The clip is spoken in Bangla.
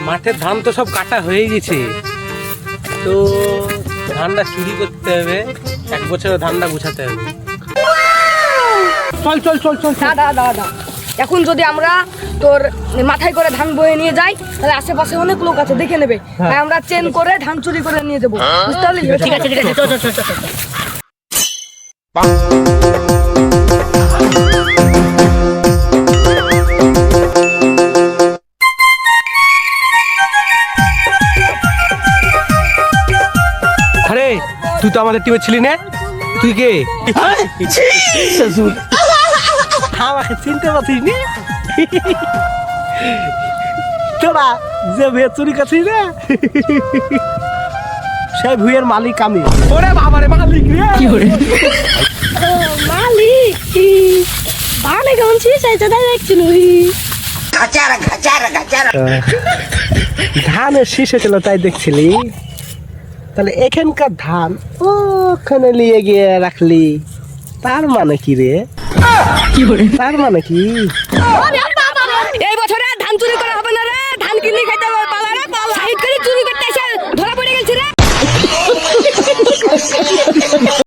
মাঠের ধান তো সব কাটা হয়ে গেছে, তো ধানটা চুরি করতে হবে, 1 বছরের ধানটা গুছাতে হবে। চল চল চল চল চল। দাদা এখন যদি আমরা তোর মাথায় করে ধান বয়ে নিয়ে যাই তাহলে আশেপাশে অনেক লোক আছে, দেখে নেবে। তাই আমরা চেন করে ধান চুরি করে নিয়ে যাবো, বুঝতে পারলি? ঠিক আছে ঠিক আছে, চল চল চল চল চল। আরে তুই তো আমাদের টিমে ছিলি না, তুই কে? আমাকে চিনতে পারছিস নি? তোরা যে ভুয়ে চুরি করছিস না, সেই ভুয়ের মালিক আমি। ওরে বাবারে, মালিক রে! মালিক ধানে কেমন ছিস দেখছি নুই ধানের শীষ ছিল তাই দেখছিলি? তাহলে এখানকার ধান ওখানে নিয়ে গিয়ে রাখলি, তার মানে কি রে? তার মানে কি?